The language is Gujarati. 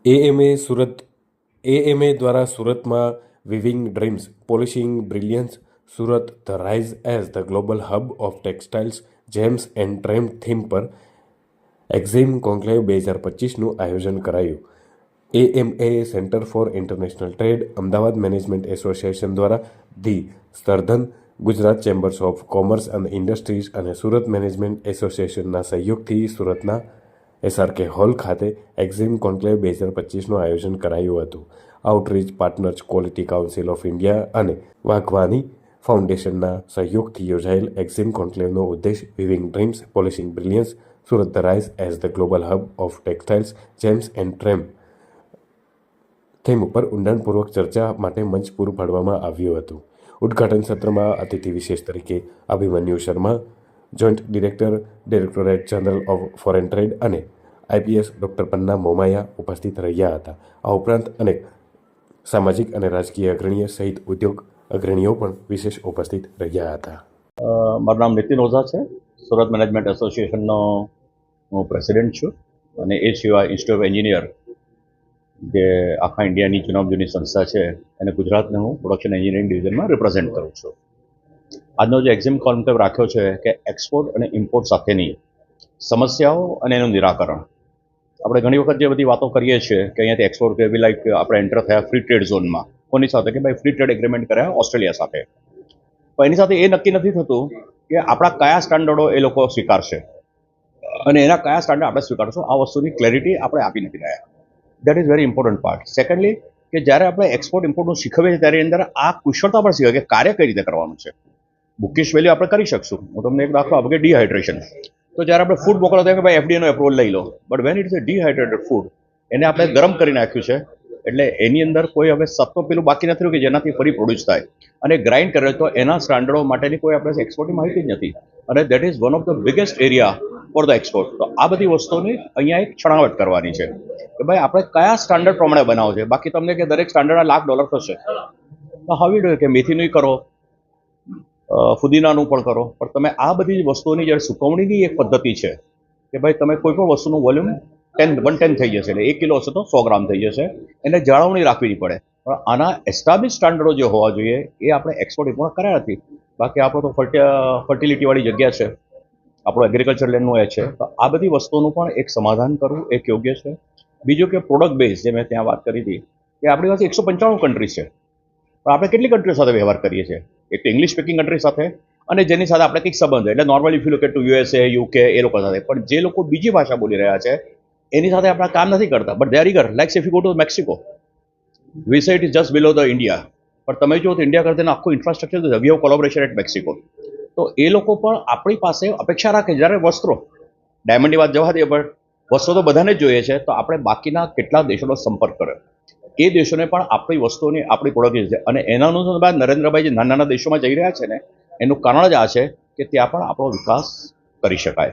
એએમએ દ્વારા સુરતમાં weaving dreams polishing brilliance Surat the rise as the global hub of textiles gems and trade theme પર એક્ઝિમ કોન્ક્લેવ 2025નું આયોજન કરાયું. AMA centre for international trade, Ahmedabad management association દ્વારા ધી સ્તર્ધન, ગુજરાત ચેમ્બર્સ ઓફ કોમર્સ અને ઇન્ડસ્ટ્રીઝ અને સુરત મેનેજમેન્ટ એસોસિએશનના સહયોગથી સુરતના SRK હોલ ખાતે એક્ઝિમ કોન્ક્લેવ 2025નું આયોજન કરાયું હતું. Outreach partners, quality council of India અને વાઘવાની ફાઉન્ડેશનના સહયોગથી યોજાયેલ એક્ઝિમ કોન્ક્લેવનો ઉદ્દેશ weaving dreams polishing brilliance Surat the rise as the global hub of textiles gems and trade theme ઉપર ઊંડાણપૂર્વક ચર્ચા માટે મંચ પૂરું પાડવામાં આવ્યું હતું. ઉદ્ઘાટન સત્રમાં અતિથિ વિશેષ તરીકે Abhimanyu Sharma, joint director, directorate general of foreign trade અને IPS ડૉક્ટર પન્ના મોમાયા ઉપસ્થિત રહ્યા હતા. આ ઉપરાંત અનેક સામાજિક અને રાજકીય અગ્રણીઓ સહિત ઉદ્યોગ અગ્રણીઓ પણ વિશેષ ઉપસ્થિત રહ્યા હતા. મારું નામ નીતિન ઓઝા છે. સુરત મેનેજમેન્ટ એસોસિએશનનો હું પ્રેસિડેન્ટ છું અને એ સિવાય ઇન્સ્ટિટ્યૂટ ઓફ એન્જિનિયર જે આખા ઇન્ડિયાની જૂનામાં જૂની સંસ્થા છે અને ગુજરાતને હું પ્રોડક્શન એન્જિનિયરિંગ ડિવિઝનમાં રિપ્રેઝેન્ટ કરું છું. આજનો જે એક્ઝિમ કોન્ક્લેવ રાખ્યો છે કે એક્સપોર્ટ અને ઇમ્પોર્ટ સાથેની સમસ્યાઓ અને એનું નિરાકરણ. આપણે ઘણી વખત જે બધી વાતો કરીએ છીએ કે અહીંયાથી એક્સપોર્ટ કરવી, લાઈક આપણે એન્ટર થયા ફ્રી ટ્રેડ ઝોનમાં, કોની સાથે કે ભાઈ ફ્રી ટ્રેડ એગ્રીમેન્ટ કર્યા ઓસ્ટ્રેલિયા સાથે, પણ એની સાથે એ નક્કી નથી થતું કે આપણા કયા સ્ટાન્ડર્ડો એ લોકો સ્વીકારશે અને એના કયા સ્ટાન્ડર્ડ આપણે સ્વીકારશું. આ વસ્તુની ક્લેરિટી આપણે આપી નથી રહ્યા. That is very important part. Secondly, કે જ્યારે આપણે એક્સપોર્ટ ઇમ્પોર્ટનું શીખવીએ છીએ ત્યારે અંદર આ કુશળતા પણ શીખવે કે કાર્ય કઈ રીતે કરવાનું છે. બુકિશ વેલ્યુ આપણે કરી શકશું. હું તમને એક દાખલો આપું કે ડિહાઇડ્રેશન. તો જ્યારે આપણે ફૂડ મોકલતા કે ભાઈ FDA નો એપ્રુવલ લઈ લો, but when it is a dehydrated food, એને આપણે ગરમ કરી નાખ્યું છે એટલે એની અંદર કોઈ હવે સત્વ પેલું બાકી નથી રહ્યું કે જેનાથી ફરી પ્રોડ્યુસ થાય અને ગ્રાઇન્ડ કરે તો એના સ્ટાન્ડર્ડો માટેની કોઈ આપણે એક્સપોર્ટની માહિતી જ નથી અને that is one of the biggest area for the export. તો આ બધી વસ્તુની અહીંયા એક છણાવટ કરવાની છે કે ભાઈ આપણે કયા સ્ટાન્ડર્ડ પ્રમાણે બનાવો છે. બાકી તમને કે દરેક સ્ટાન્ડર્ડ $1,00,000 થશે તો હવે કે મેથીનું કરો, ફુદીનાનું પણ કરો, પણ તમે આ બધી વસ્તુઓની જ્યારે સુકવણીની એક પદ્ધતિ છે કે ભાઈ તમે કોઈ પણ વસ્તુનું વોલ્યુમ 110 થઈ જશે, એટલે 1 કિલો હશે તો 100 ગ્રામ થઈ જશે, એને જાળવણી રાખવી પડે. પણ આના એસ્ટાબ્લિશ સ્ટાન્ડર્ડો જે હોવા જોઈએ એ આપણે એક્સપોર્ટ ઇમ્પોર્ટ કર્યા નથી. બાકી આપણો તો ફર્ટિલિટીવાળી જગ્યા છે, આપણો એગ્રીકલ્ચર લેન્ડનું એ છે. તો આ બધી વસ્તુઓનું પણ એક સમાધાન કરવું એક યોગ્ય છે. બીજું કે પ્રોડક્ટ બેઝ, જે મેં ત્યાં વાત કરી હતી કે આપણી પાસે 195 કન્ટ્રી છે, પણ આપણે કેટલી કન્ટ્રીઓ સાથે વ્યવહાર કરીએ છીએ? એક તો ઇંગ્લિશ સ્પીકિંગ કન્ટ્રી સાથે અને જેની સાથે આપણે કંઈક સંબંધ, એટલે normally if you look at USA, UK એ લોકો સાથે. પણ જે લોકો બીજી ભાષા બોલી રહ્યા છે એની સાથે આપણે કામ નથી કરતા. But they are eager. Like if you go to Mexico, we say it is just below the India, પણ તમે જો તો ઇન્ડિયા કરતાં આખું infrastructure we have collaboration at Mexico. તો એ લોકો પણ આપણી પાસે અપેક્ષા રાખે. જ્યારે વસ્ત્રો, ડાયમંડની વાત જવા દે, પણ વસ્ત્રો તો બધાને જ જોઈએ છે, તો આપણે બાકીના કેટલા દેશોનો સંપર્ક કર્યો, એ દેશોને પણ આપણી વસ્તુઓની આપણી પ્રોડક્ટ છે. અને એના અનુસંધાન નરેન્દ્રભાઈ જે નાના નાના દેશોમાં જઈ રહ્યા છે ને, એનું કારણ જ આ છે કે ત્યાં પણ આપણો વિકાસ કરી શકાય.